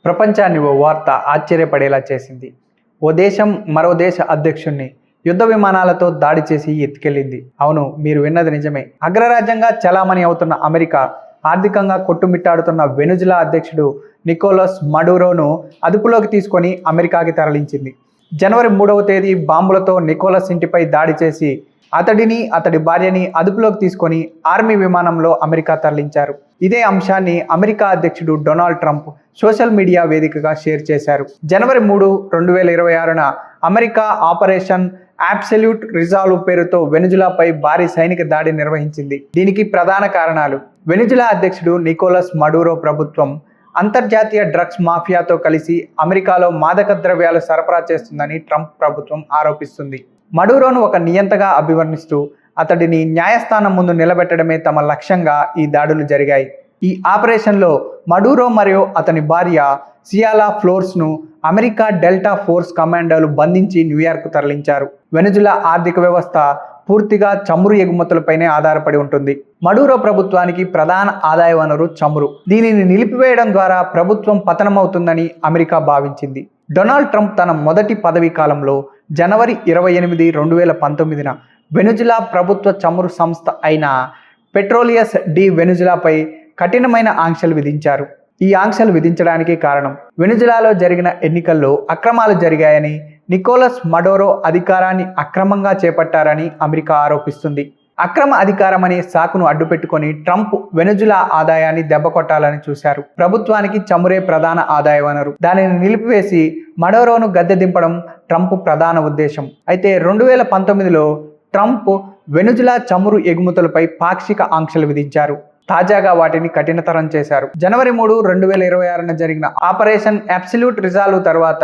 ప్రపంచాన్ని ఓ వార్త ఆశ్చర్యపడేలా చేసింది. ఓ దేశం మరో దేశ అధ్యక్షుణ్ణి యుద్ధ విమానాలతో దాడి చేసి ఎత్తుకెళ్లింది. అవును, మీరు విన్నది నిజమే. అగ్రరాజ్యంగా చలామణి అవుతున్న అమెరికా ఆర్థికంగా కొట్టుమిట్టాడుతున్న వెనుజులా అధ్యక్షుడు నికోలస్ మడురోను అదుపులోకి తీసుకొని అమెరికాకి తరలించింది. జనవరి 3వ తేదీ బాంబులతో నికోలస్ ఇంటిపై దాడి చేసి అతడిని అతడి భార్యని అదుపులోకి తీసుకొని ఆర్మీ విమానంలో అమెరికా తరలించారు. ఇదే అంశాన్ని అమెరికా అధ్యక్షుడు డొనాల్డ్ ట్రంప్ సోషల్ మీడియా వేదికగా షేర్ చేశారు. జనవరి 3, 2026న అమెరికా ఆపరేషన్ అబ్సల్యూట్ రిజాల్వ్ పేరుతో వెనుజులాపై భారీ సైనిక దాడి నిర్వహించింది. దీనికి ప్రధాన కారణాలు: వెనుజులా అధ్యక్షుడు నికోలస్ మడురో ప్రభుత్వం అంతర్జాతీయ డ్రగ్స్ మాఫియాతో కలిసి అమెరికాలో మాదక ద్రవ్యాలు సరఫరా చేస్తుందని ట్రంప్ ప్రభుత్వం ఆరోపిస్తుంది. మడురోను ఒక నియంతగా అభివర్ణిస్తూ అతడిని న్యాయస్థానం ముందు నిలబెట్టడమే తమ లక్ష్యంగా ఈ దాడులు జరిగాయి. ఈ ఆపరేషన్లో మడురో మరియు అతని భార్య సియాలా ఫ్లోర్స్ను అమెరికా డెల్టా ఫోర్స్ కమాండోలు బంధించి న్యూయార్క్ తరలించారు. వెనుజులా ఆర్థిక వ్యవస్థ పూర్తిగా చమురు ఎగుమతులపైనే ఆధారపడి ఉంటుంది. మడురో ప్రభుత్వానికి ప్రధాన ఆదాయ వనరు చమురు. దీనిని నిలిపివేయడం ద్వారా ప్రభుత్వం పతనమవుతుందని అమెరికా భావించింది. డొనాల్డ్ ట్రంప్ తన మొదటి పదవీ కాలంలో జనవరి 28, 2019న వెనుజులా ప్రభుత్వ చమురు సంస్థ అయిన పెట్రోలియస్ డి వెనుజులాపై కఠినమైన ఆంక్షలు విధించారు. ఈ ఆంక్షలు విధించడానికి కారణం వెనుజులాలో జరిగిన ఎన్నికల్లో అక్రమాలు జరిగాయని, నికోలస్ మడురో అధికారాన్ని అక్రమంగా చేపట్టారని అమెరికా ఆరోపిస్తుంది. అక్రమ అధికారం అనే సాకును అడ్డుపెట్టుకొని ట్రంప్ వెనుజులా ఆదాయాన్ని దెబ్బకొట్టాలని చూశారు. ప్రభుత్వానికి చమురే ప్రధాన ఆదాయ వనరు. దానిని నిలిపివేసి మడురోను గద్దె దింపడం ట్రంప్ ప్రధాన ఉద్దేశం. అయితే 2019లో ట్రంప్ వెనుజులా చమురు ఎగుమతులపై పాక్షిక ఆంక్షలు విధించారు. తాజాగా వాటిని కఠినతరం చేశారు. జనవరి 3, 2026న జరిగిన ఆపరేషన్ అబ్సల్యూట్ రిజాల్వ్ తర్వాత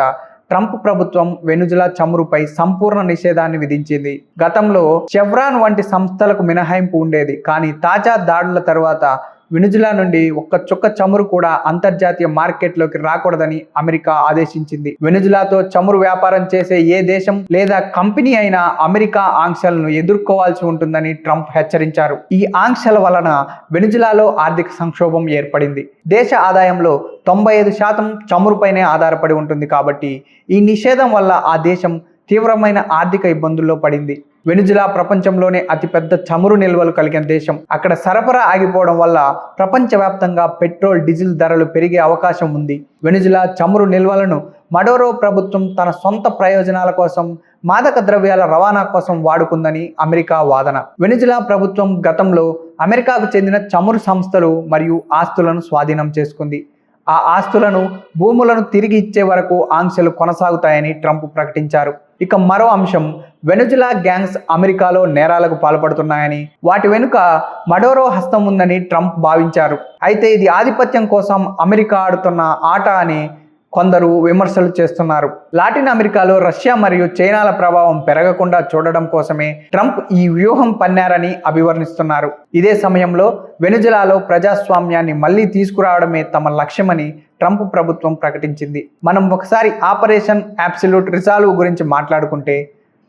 ట్రంప్ ప్రభుత్వం వెనుజులా చమురుపై సంపూర్ణ నిషేధాన్ని విధించింది. గతంలో చెవ్రాన్ వంటి సంస్థలకు మినహాయింపు ఉండేది, కానీ తాజా దాడుల తర్వాత వెనుజులా నుండి ఒక్క చుక్క చమురు కూడా అంతర్జాతీయ మార్కెట్లోకి రాకూడదని అమెరికా ఆదేశించింది. వెనుజులాతో చమురు వ్యాపారం చేసే ఏ దేశం లేదా కంపెనీ అయినా అమెరికా ఆంక్షలను ఎదుర్కోవాల్సి ఉంటుందని ట్రంప్ హెచ్చరించారు. ఈ ఆంక్షల వలన వెనుజులాలో ఆర్థిక సంక్షోభం ఏర్పడింది. దేశ ఆదాయంలో 95% చమురుపైనే ఆధారపడి ఉంటుంది. కాబట్టి ఈ నిషేధం వల్ల ఆ దేశం తీవ్రమైన ఆర్థిక ఇబ్బందుల్లో పడింది. వెనుజులా ప్రపంచంలోనే అతిపెద్ద చమురు నిల్వలు కలిగిన దేశం. అక్కడ సరఫరా ఆగిపోవడం వల్ల ప్రపంచవ్యాప్తంగా పెట్రోల్, డీజిల్ ధరలు పెరిగే అవకాశం ఉంది. వెనుజులా చమురు నిల్వలను మడురో ప్రభుత్వం తన సొంత ప్రయోజనాల కోసం, మాదక ద్రవ్యాల రవాణా కోసం వాడుకుందని అమెరికా వాదన. వెనుజులా ప్రభుత్వం గతంలో అమెరికాకు చెందిన చమురు సంస్థలు మరియు ఆస్తులను స్వాధీనం చేసుకుంది. ఆ ఆస్తులను, భూములను తిరిగి ఇచ్చే వరకు ఆంక్షలు కొనసాగుతాయని ట్రంప్ ప్రకటించారు. ఇక మరో అంశం, వెనుజులా గ్యాంగ్స్ అమెరికాలో నేరాలకు పాల్పడుతున్నాయని, వాటి వెనుక మడురో హస్తం ఉందని ట్రంప్ భావించారు. అయితే ఇది ఆధిపత్యం కోసం అమెరికా ఆడుతున్న ఆట అని కొందరు విమర్శలు చేస్తున్నారు. లాటిన్ అమెరికాలో రష్యా మరియు చైనాల ప్రభావం పెరగకుండా చూడడం కోసమే ట్రంప్ ఈ వ్యూహం పన్నారని అభివర్ణిస్తున్నారు. ఇదే సమయంలో వెనుజులాలో ప్రజాస్వామ్యాన్ని మళ్లీ తీసుకురావడమే తమ లక్ష్యమని ట్రంప్ ప్రభుత్వం ప్రకటించింది. మనం ఒకసారి ఆపరేషన్ అబ్సల్యూట్ రిజాల్వ్ గురించి మాట్లాడుకుంటే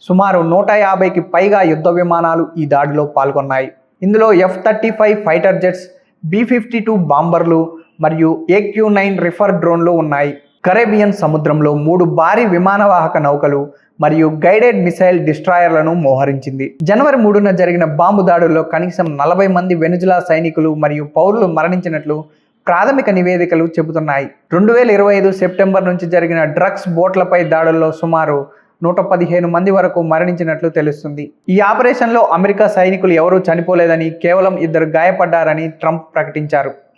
సుమారు 150కి పైగా యుద్ధ విమానాలు ఈ దాడిలో పాల్గొన్నాయి. ఇందులో F-35 ఫైటర్ జెట్స్, B-52 బాంబర్లు మరియు AQ-9 రిఫర్ డ్రోన్లు ఉన్నాయి. కరేబియన్ సముద్రంలో 3 భారీ విమానవాహక నౌకలు మరియు గైడెడ్ మిసైల్ డిస్ట్రాయర్లను మోహరించింది. జనవరి 3న జరిగిన బాంబు దాడుల్లో కనీసం 40 మంది వెనుజులా సైనికులు మరియు పౌరులు మరణించినట్లు ప్రాథమిక నివేదికలు చెబుతున్నాయి. 2025 సెప్టెంబర్ నుంచి జరిగిన డ్రగ్స్ బోట్లపై దాడుల్లో సుమారు 115 మంది వరకు మరణించినట్లు తెలుస్తుంది. ఈ ఆపరేషన్లో అమెరికా సైనికులు ఎవరూ చనిపోలేదని, కేవలం 2 గాయపడ్డారని ట్రంప్ ప్రకటించారు.